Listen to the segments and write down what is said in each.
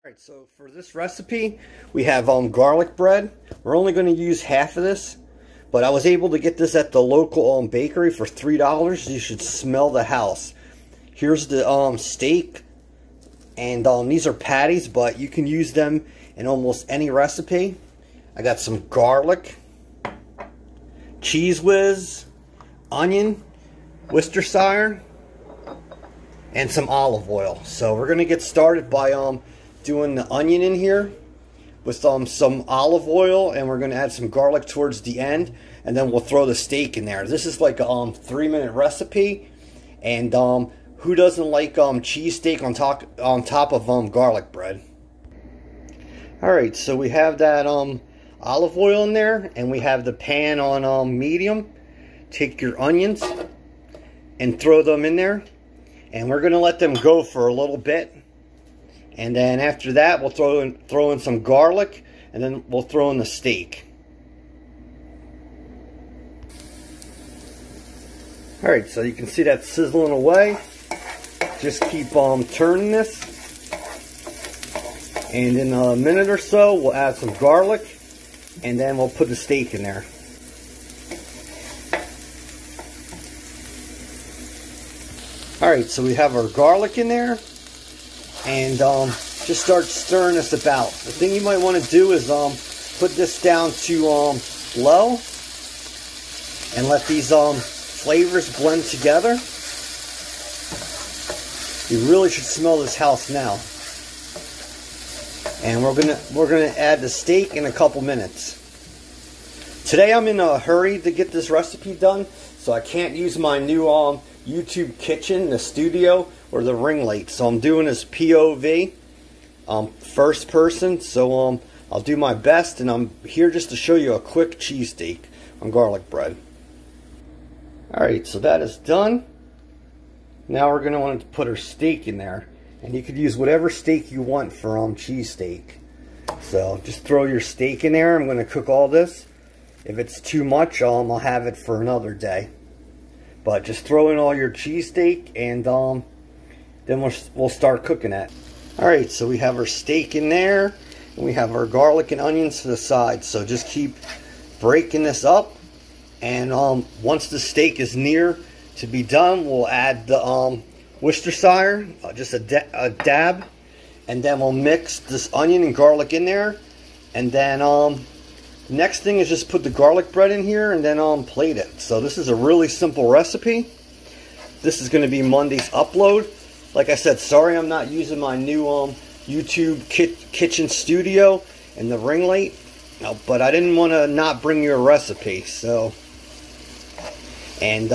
Alright, so for this recipe, we have garlic bread. We're only going to use half of this, but I was able to get this at the local bakery for $3. You should smell the house. Here's the steak, and these are patties, but you can use them in almost any recipe. I got some garlic, Cheez Whiz, onion, Worcestershire, and some olive oil. So we're going to get started by doing the onion in here with some olive oil, and we're going to add some garlic towards the end, and then we'll throw the steak in there. This is like a 3-minute recipe, and who doesn't like cheesesteak on top of garlic bread? Alright, so we have that olive oil in there, and we have the pan on medium. Take your onions and throw them in there, and we're going to let them go for a little bit. And then after that, we'll throw in some garlic, and then we'll throw in the steak. Alright, so you can see that sizzling away. Just keep turning this. And in a minute or so, we'll add some garlic, and then we'll put the steak in there. Alright, so we have our garlic in there. And just start stirring this about. The thing you might want to do is put this down to low and let these flavors blend together. You really should smell this house now. And we're gonna add the steak in a couple minutes. Today I'm in a hurry to get this recipe done, so I can't use my new YouTube kitchen, the studio, or the ring light. So I'm doing this POV, first person. So I'll do my best, and I'm here just to show you a quick cheesesteak on garlic bread. Alright, so that is done. Now we're going to want to put our steak in there. And you could use whatever steak you want for cheesesteak. So just throw your steak in there. I'm going to cook all this. If it's too much, I'll have it for another day. But just throw in all your cheesesteak, and then we'll start cooking it. Alright, so we have our steak in there, and we have our garlic and onions to the side. So just keep breaking this up, and once the steak is near to be done, we'll add the Worcestershire, just a dab, and then we'll mix this onion and garlic in there, and then next thing is just put the garlic bread in here and then plate it. So this is a really simple recipe. This is going to be Monday's upload. Like I said, sorry I'm not using my new YouTube kitchen studio and the ring light, but I didn't want to not bring you a recipe. So, and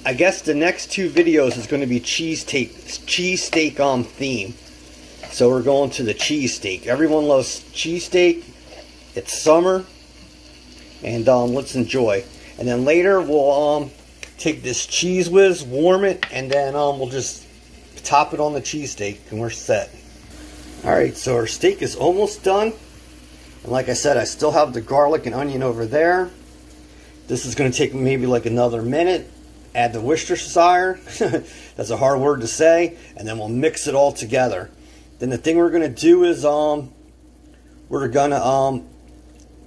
I guess the next 2 videos is going to be cheesesteak theme. So we're going to the cheesesteak. Everyone loves cheesesteak. It's summer, and let's enjoy. And then later we'll take this Cheez Whiz, warm it, and then we'll just top it on the cheesesteak, and we're set. Alright, so our steak is almost done. And like I said, I still have the garlic and onion over there. This is going to take maybe like another minute. Add the Worcestershire. That's a hard word to say. And then we'll mix it all together. Then the thing we're going to do is we're going to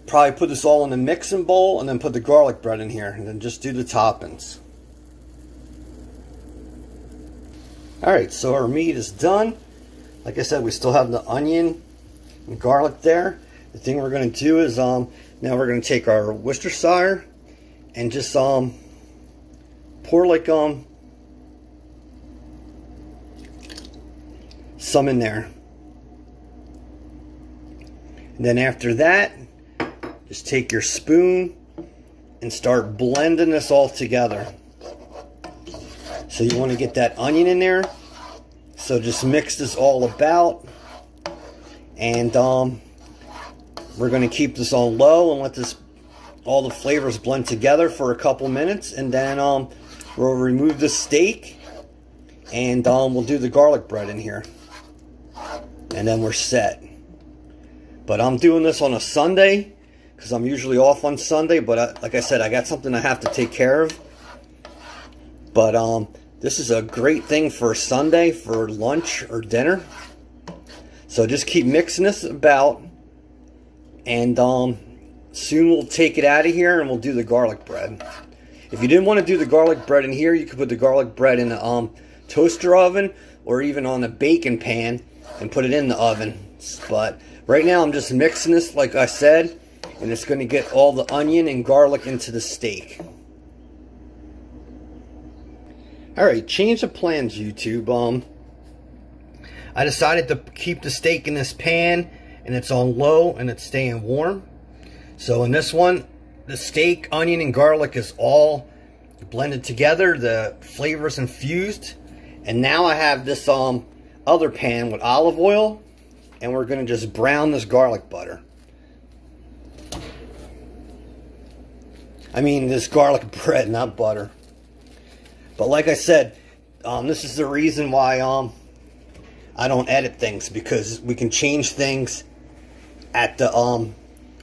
probably put this all in a mixing bowl, and then put the garlic bread in here, and then just do the toppings. Alright, so our meat is done. Like I said, we still have the onion and garlic there. The thing we're going to do is now we're going to take our Worcestershire and just pour like some in there. And then after that, just take your spoon and start blending this all together. So you want to get that onion in there. So just mix this all about. And we're going to keep this on low and let all the flavors blend together for a couple minutes. And then we'll remove the steak, and we'll do the garlic bread in here. And then we're set. But I'm doing this on a Sunday, because I'm usually off on Sunday, but like I said, I got something I have to take care of. But this is a great thing for Sunday for lunch or dinner. So just keep mixing this about, and soon we'll take it out of here and we'll do the garlic bread. If you didn't want to do the garlic bread in here, you could put the garlic bread in the toaster oven or even on a baking pan and put it in the oven. But right now I'm just mixing this like I said, and it's going to get all the onion and garlic into the steak. Alright, change of plans, YouTube. I decided to keep the steak in this pan, and it's on low and it's staying warm. So in this one, the steak, onion, and garlic is all blended together. The flavors infused. And now I have this other pan with olive oil, and we're going to just brown this garlic butter. I mean this garlic bread, not butter. But like I said, this is the reason why I don't edit things, because we can change things at the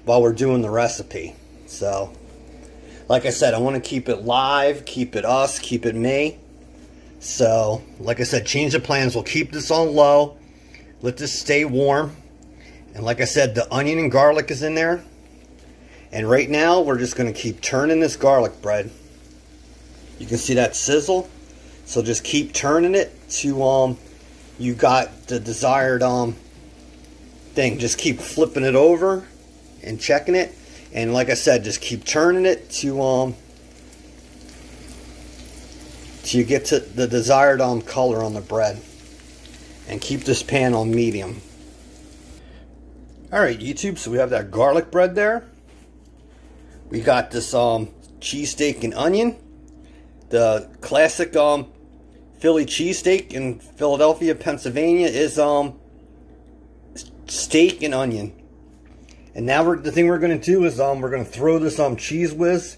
while we're doing the recipe. So like I said, I want to keep it live, keep it us, keep it me. So like I said, change the plans. We'll keep this on low, let this stay warm, and like I said, the onion and garlic is in there. And right now we're just going to keep turning this garlic bread. You can see that sizzle. So just keep turning it to you got the desired thing. Just keep flipping it over and checking it. And like I said, just keep turning it to till you get to the desired color on the bread. And keep this pan on medium. Alright, YouTube, so we have that garlic bread there. We got this cheesesteak and onion. The classic Philly cheesesteak in Philadelphia, Pennsylvania is steak and onion. And now the thing we're going to do is we're going to throw this Cheez Whiz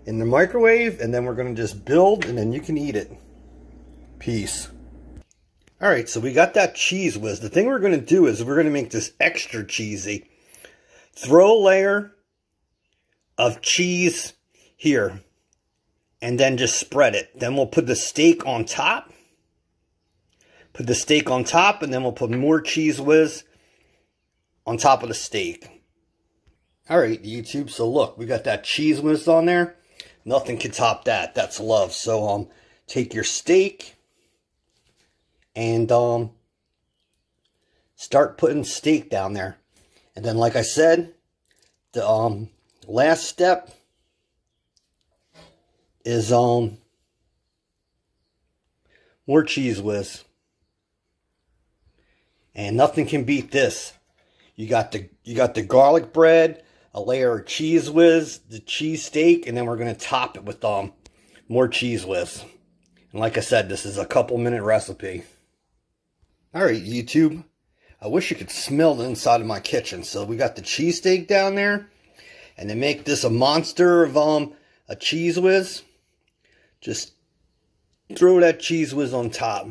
in the microwave, and then we're going to just build, and then you can eat it. Peace. Alright, so we got that Cheez Whiz. The thing we're going to do is we're going to make this extra cheesy. Throw a layer of cheese here, and then just spread it. Then we'll put the steak on top. Put the steak on top, and then we'll put more Cheez Whiz on top of the steak. Alright, YouTube, so look, we got that Cheez Whiz on there. Nothing can top that. That's love. So take your steak and start putting steak down there. And then like I said, the last step is more Cheez Whiz. And nothing can beat this. You got the garlic bread, a layer of Cheez Whiz, the cheese steak, and then we're going to top it with more Cheez Whiz. And like I said, this is a couple-minute recipe. Alright, YouTube. I wish you could smell the inside of my kitchen. So we got the cheesesteak down there. And to make this a monster of a Cheez Whiz, just throw that Cheez Whiz on top.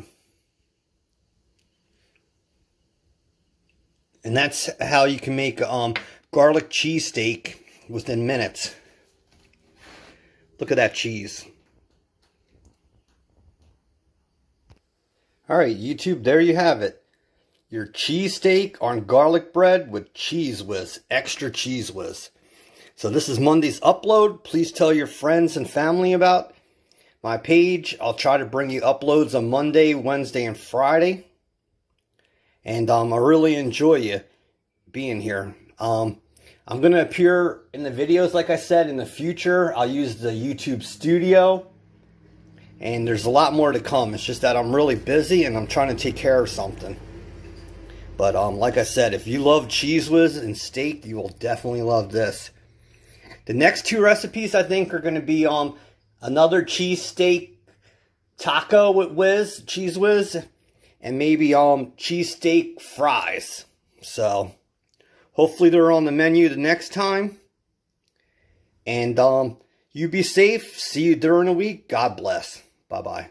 And that's how you can make a garlic cheesesteak within minutes. Look at that cheese. Alright, YouTube, there you have it. Your cheesesteak on garlic bread with Cheez Whiz, extra Cheez Whiz. So this is Monday's upload. Please tell your friends and family about my page. I'll try to bring you uploads on Monday, Wednesday, and Friday. And I really enjoy you being here. I'm going to appear in the videos, like I said, in the future. I'll use the YouTube studio. And there's a lot more to come. It's just that I'm really busy and I'm trying to take care of something. But like I said, if you love Cheez Whiz and steak, you will definitely love this. The next two recipes, I think, are going to be another cheesesteak taco with Whiz, Cheez Whiz, and maybe cheesesteak fries. So hopefully they're on the menu the next time. And you be safe. See you during the week. God bless. Bye-bye.